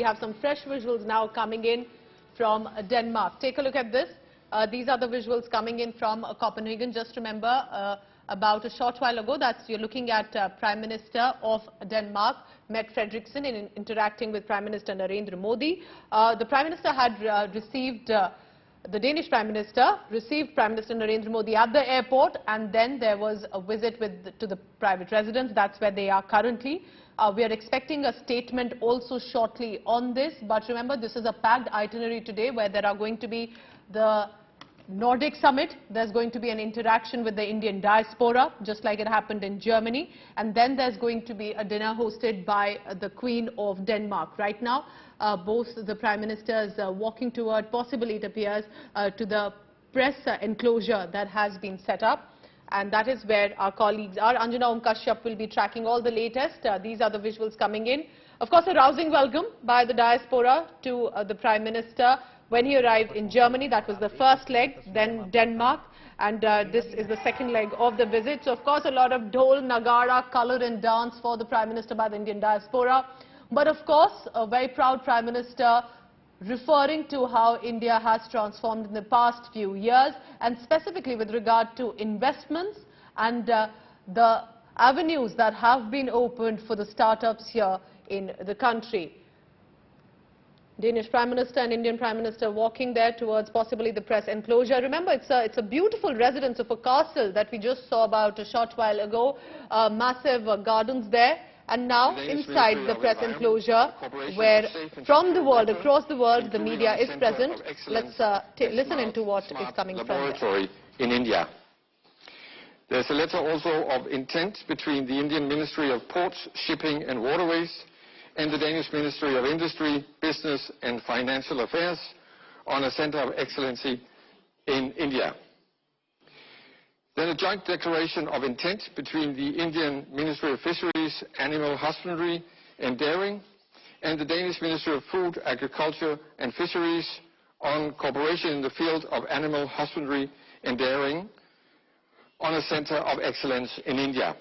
have some fresh visuals now coming in from Denmark. Take a look at this. These are the visuals coming in from Copenhagen. Just remember, about a short while ago, you're looking at Prime Minister of Denmark met Frederiksen in interacting with Prime Minister Narendra Modi. The Prime Minister had received the Danish Prime Minister received Prime Minister Narendra Modi at the airport, and then there was a visit to the private residence. That's where they are currently. We are expecting a statement also shortly on this, but remember, this is a packed itinerary today where there are going to be the Nordic summit, there's going to be an interaction with the Indian diaspora, just like it happened in Germany, and then there's going to be a dinner hosted by the Queen of Denmark. Right now, both the Prime Ministers walking toward, possibly it appears, to the press enclosure that has been set up. And that is where our colleagues are. Anjana Kashyap will be tracking all the latest. These are the visuals coming in. Of course, a rousing welcome by the diaspora to the Prime Minister when he arrived in Germany. That was the first leg, then Denmark, and this is the second leg of the visit. So, of course, a lot of dhol, nagara, colour and dance for the Prime Minister by the Indian diaspora. But, of course, a very proud Prime Minister referring to how India has transformed in the past few years, and specifically with regard to investments and the avenues that have been opened for the startups here in the country. Danish Prime Minister and Indian Prime Minister walking there towards possibly the press enclosure. Remember, it's a beautiful residence of a castle that we just saw about a short while ago. Massive gardens there. And now inside the press enclosure, where from the world, across the world, the media is present. Let's listen into what is coming from there. In India. There's a letter also of intent between the Indian Ministry of Ports, Shipping and Waterways and the Danish Ministry of Industry, Business and Financial Affairs on a Center of Excellency in India. Then a joint declaration of intent between the Indian Ministry of Fisheries, Animal Husbandry and Dairying and the Danish Ministry of Food, Agriculture and Fisheries on cooperation in the field of animal husbandry and dairying on a Center of Excellence in India.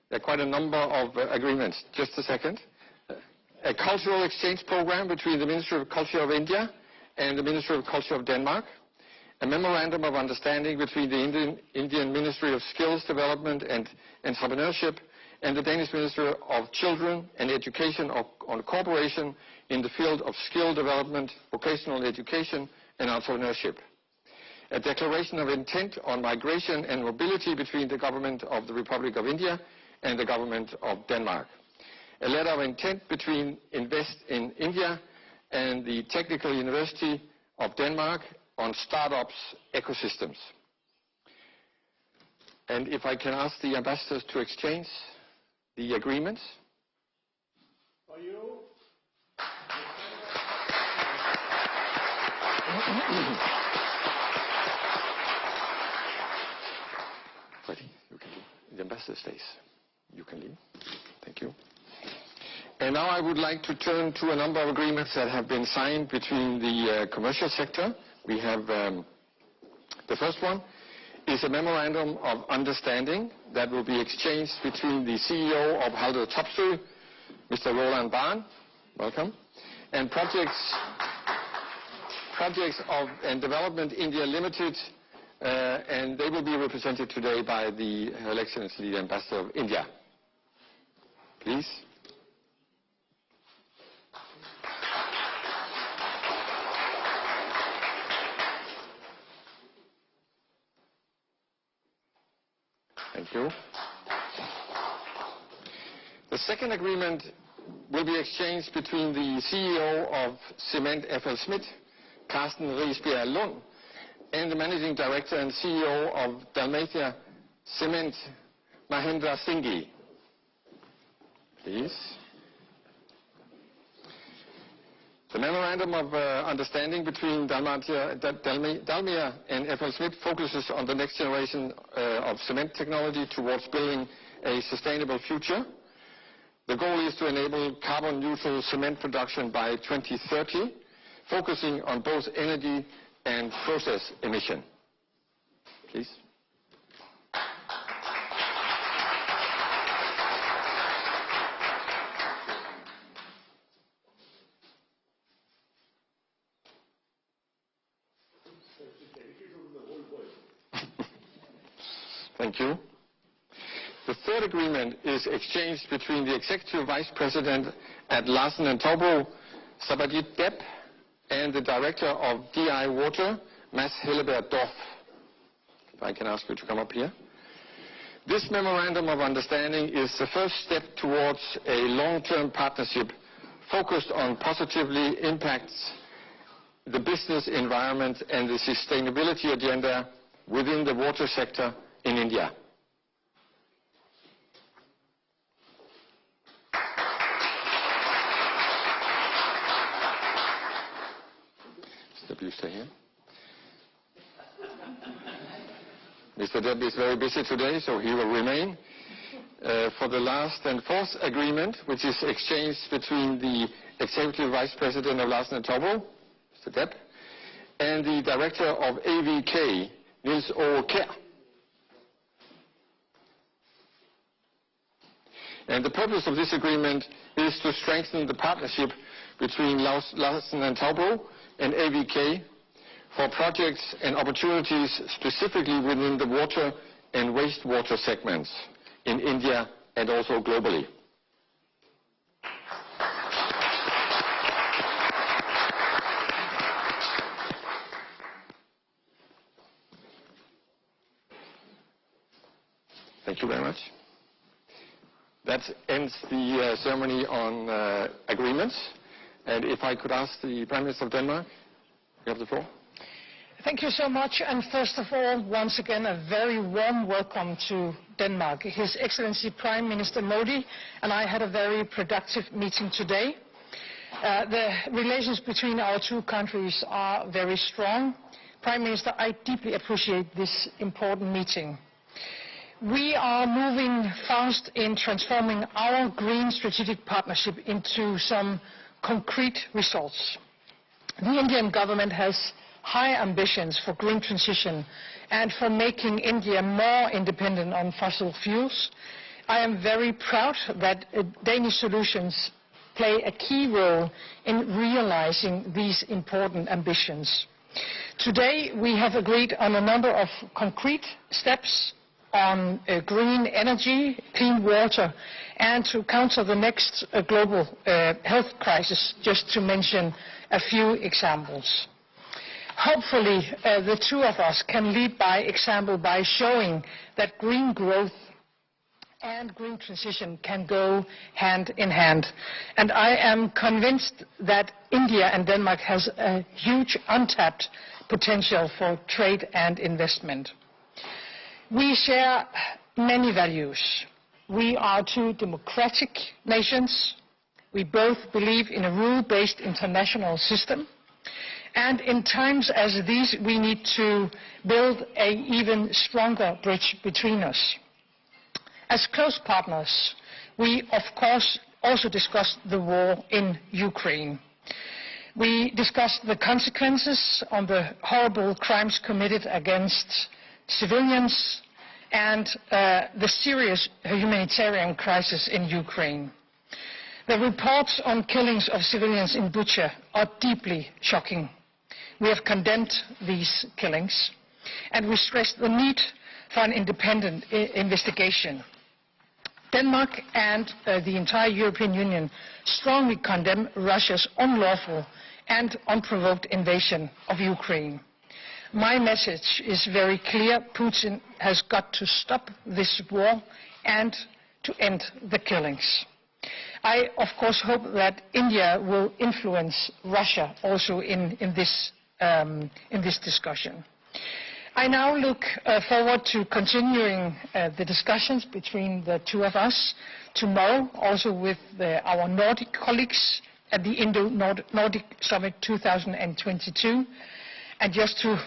There are quite a number of agreements. Just a second. A cultural exchange program between the Ministry of Culture of India and the Ministry of Culture of Denmark. A memorandum of understanding between the Indian Ministry of Skills Development and Entrepreneurship and the Danish Ministry of Children and Education on cooperation in the field of skill development, vocational education and entrepreneurship. A declaration of intent on migration and mobility between the Government of the Republic of India and the Government of Denmark. A letter of intent between Invest in India and the Technical University of Denmark on startups ecosystems. And if I can ask the ambassadors to exchange the agreements. For you. Ready, you can leave. The ambassador stays. You can leave. Thank you. And now I would like to turn to a number of agreements that have been signed between the commercial sector. We have the first one is a memorandum of understanding that will be exchanged between the CEO of Haldor Topsøe, Mr. Roland Barn, welcome, and Projects and Development India Limited, and they will be represented today by the Her Excellency the Ambassador of India. Please. Thank you. The second agreement will be exchanged between the CEO of Cement FL Schmidt, Carsten Riisbjerg Lund, and the Managing Director and CEO of Dalmatia Cement, Mahendra Singhi. Please. The memorandum of understanding between Dalmia and FL Schmidt focuses on the next generation of cement technology towards building a sustainable future. The goal is to enable carbon neutral cement production by 2030, focusing on both energy and process emission. Please. Thank you. The third agreement is exchanged between the Executive Vice President at Larsen & Toubro, Sabadit Deb, and the Director of DI Water, Mads Helleberg Dorf. If I can ask you to come up here. This memorandum of understanding is the first step towards a long-term partnership focused on positively impacts the business environment and the sustainability agenda within the water sector in India. Mr. You stay here. Mr. Deb is very busy today, so he will remain. For the last and fourth agreement, which is exchanged between the Executive Vice President of Larsen & Toubro, Mr. Deb, and the Director of AVK, Niels O. Kjær. And the purpose of this agreement is to strengthen the partnership between Larsen & Toubro and AVK for projects and opportunities specifically within the water and wastewater segments in India and also globally. Thank you very much. That ends the ceremony on agreements. And if I could ask the Prime Minister of Denmark, you have the floor. Thank you so much, and first of all, once again, a very warm welcome to Denmark. His Excellency Prime Minister Modi and I had a very productive meeting today. The relations between our two countries are very strong. Prime Minister, I deeply appreciate this important meeting. We are moving fast in transforming our green strategic partnership into some concrete results. The Indian government has high ambitions for green transition and for making India more independent on fossil fuels. I am very proud that Danish solutions play a key role in realizing these important ambitions. Today we have agreed on a number of concrete steps on green energy, clean water, and to counter the next global health crisis, just to mention a few examples. Hopefully, the two of us can lead by example by showing that green growth and green transition can go hand in hand. And I am convinced that India and Denmark has a huge untapped potential for trade and investment. We share many values. We are two democratic nations. We both believe in a rule-based international system. And in times as these, we need to build an even stronger bridge between us. As close partners, we of course also discussed the war in Ukraine. We discussed the consequences of the horrible crimes committed against civilians and the serious humanitarian crisis in Ukraine. The reports on killings of civilians in Bucha are deeply shocking. We have condemned these killings, and we stressed the need for an independent investigation. Denmark and the entire European Union strongly condemn Russia's unlawful and unprovoked invasion of Ukraine. My message is very clear. Putin has got to stop this war and to end the killings. I, of course, hope that India will influence Russia also in this discussion. I now look forward to continuing the discussions between the two of us tomorrow, also with our Nordic colleagues at the Indo-Nordic Summit 2022. And just to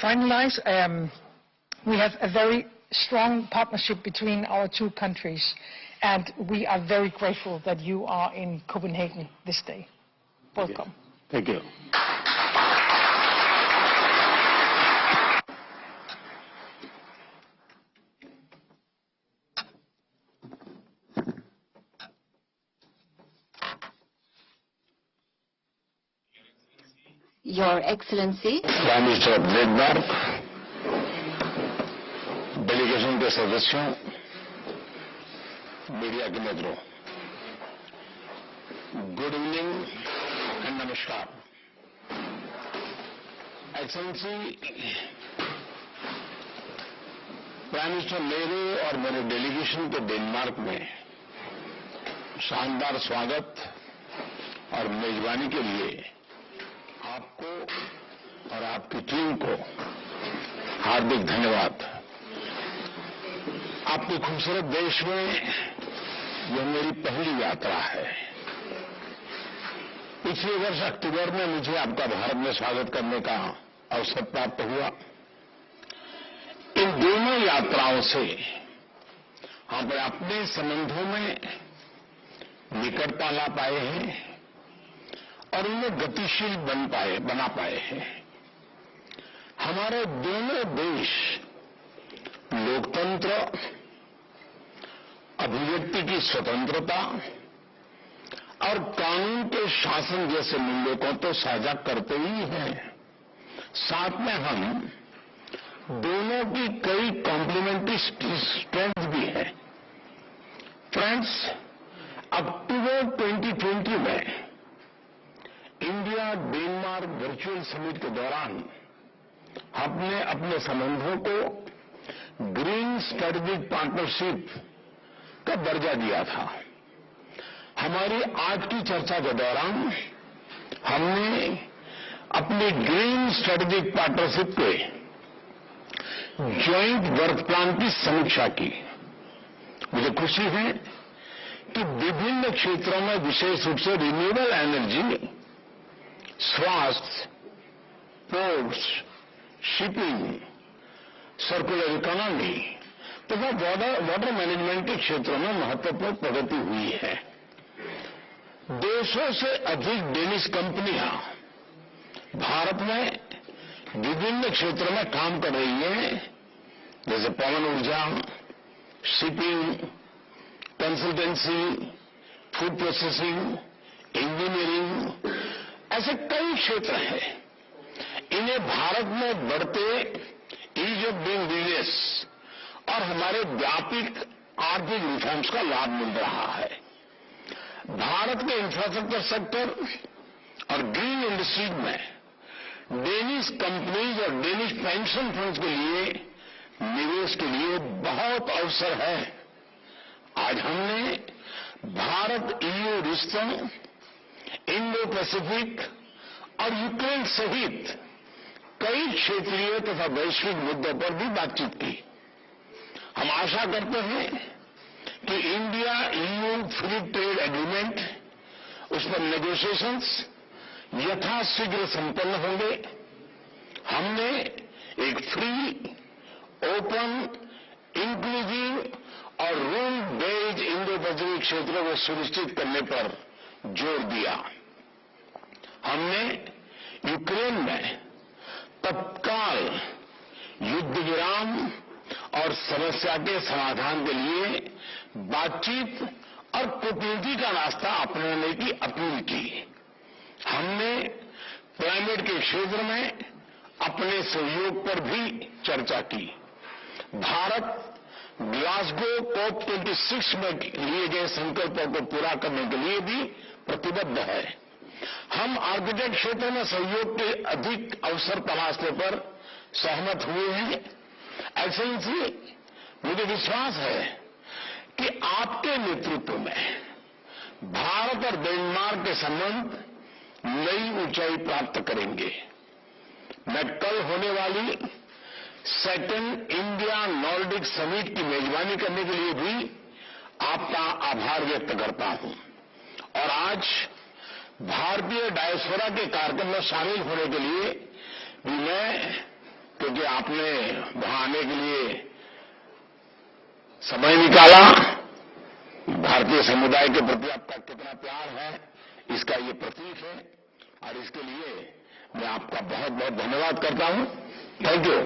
finalize, we have a very strong partnership between our two countries, and we are very grateful that you are in Copenhagen this day. Welcome. Thank you. Your Excellency, Prime Minister of Denmark, के सदस्यों, media के मित्रों, good evening and नमस्कार। Excellency, prime minister मेरे और मेरे delegation के Denmark में शानदार स्वागत और मेजबानी के लिए आपको और आपकी टीम को हार्दिक धन्यवाद। आपके खूबसूरत देश में यह मेरी पहली यात्रा है। पिछले वर्ष अक्टूबर में मुझे आपका भारत में स्वागत करने का अवसर प्राप्त हुआ। इन दोनों यात्राओं से हम अपने संबंधों में निकटता ला पाए हैं और उन्हें गतिशील बना पाए हैं। हमारे दोनों देश लोकतंत्र, अभिव्यक्ति की स्वतंत्रता और कानून के शासन जैसे मूल्यों को तो साझा करते ही हैं, साथ में हम दोनों की कई कॉम्प्लीमेंट्री स्ट्रेंथ भी है। फ्रेंड्स, अक्टूबर 2020 में इंडिया डेनमार्क वर्चुअल समिट के दौरान हमने अपने संबंधों को ग्रीन स्ट्रेटेजिक पार्टनरशिप का दर्जा दिया था। हमारी आज की चर्चा के दौरान हमने अपनी ग्रीन स्ट्रेटेजिक पार्टनरशिप के ज्वाइंट वर्क प्लान की समीक्षा की। मुझे खुशी है कि विभिन्न क्षेत्रों में, विशेष रूप से रिन्यूएबल एनर्जी, स्वास्थ्य, पोर्ट्स, शिपिंग, सर्कुलर इकोनॉमी तथा वाटर मैनेजमेंट के क्षेत्रों में महत्वपूर्ण प्रगति हुई है। 200 से अधिक डेनिश कंपनियां भारत में विभिन्न क्षेत्रों में काम कर रही हैं, जैसे पवन ऊर्जा, shipping, consultancy, food processing, engineering, ऐसे कई क्षेत्र हैं। इन्हें भारत में बढ़ते ईज ऑफ डूइंग बिजनेस और हमारे व्यापक आर्थिक रिफॉर्म्स का लाभ मिल रहा है। भारत के इंफ्रास्ट्रक्चर सेक्टर और ग्रीन इंडस्ट्रीज में डेनिश कंपनीज और डेनिश पेंशन फंड्स के लिए निवेश के लिए बहुत अवसर है। आज हमने भारत ईयू रिश्तों, इंडो पैसिफिक और यूक्रेन सहित कई क्षेत्रीय तथा वैश्विक मुद्दों पर भी बातचीत की। हम आशा करते हैं कि India EU free trade agreement, उस पर नेगोशिएशंस यथाशीघ्र संपन्न होंगे। हमने एक फ्री, ओपन, इंक्लूसिव और रूल बेस्ड इंडो पैसिफिक क्षेत्रों को सुनिश्चित करने पर जोर दिया। हमने यूक्रेन में तत्काल युद्ध विराम और समस्या के समाधान के लिए बातचीत और कूटनीति का रास्ता अपनाने की अपील की। हमने क्लाइमेट के क्षेत्र में अपने सहयोग पर भी चर्चा की। भारत ग्लासगो COP26 में लिए गए संकल्पों को पूरा करने के लिए भी प्रतिबद्ध है। हम आर्किटेक्ट क्षेत्र में सहयोग के अधिक अवसर तलाशने पर सहमत हुए हैं। एक्सेलेंसी, मुझे विश्वास है कि आपके नेतृत्व में भारत और डेनमार्क के संबंध नई ऊंचाई प्राप्त करेंगे। मैं कल होने वाली सेकंड इंडिया नॉर्डिक समिट की मेजबानी करने के लिए भी आपका आभार व्यक्त करता हूं और आज भारतीय डायस्पोरा के कार्यक्रम में शामिल होने के लिए भी मैं, क्योंकि आपने वहां आने के लिए समय निकाला, भारतीय समुदाय के प्रति आपका कितना प्यार है इसका ये प्रतीक है और इसके लिए मैं आपका बहुत बहुत धन्यवाद करता हूं। Thank you.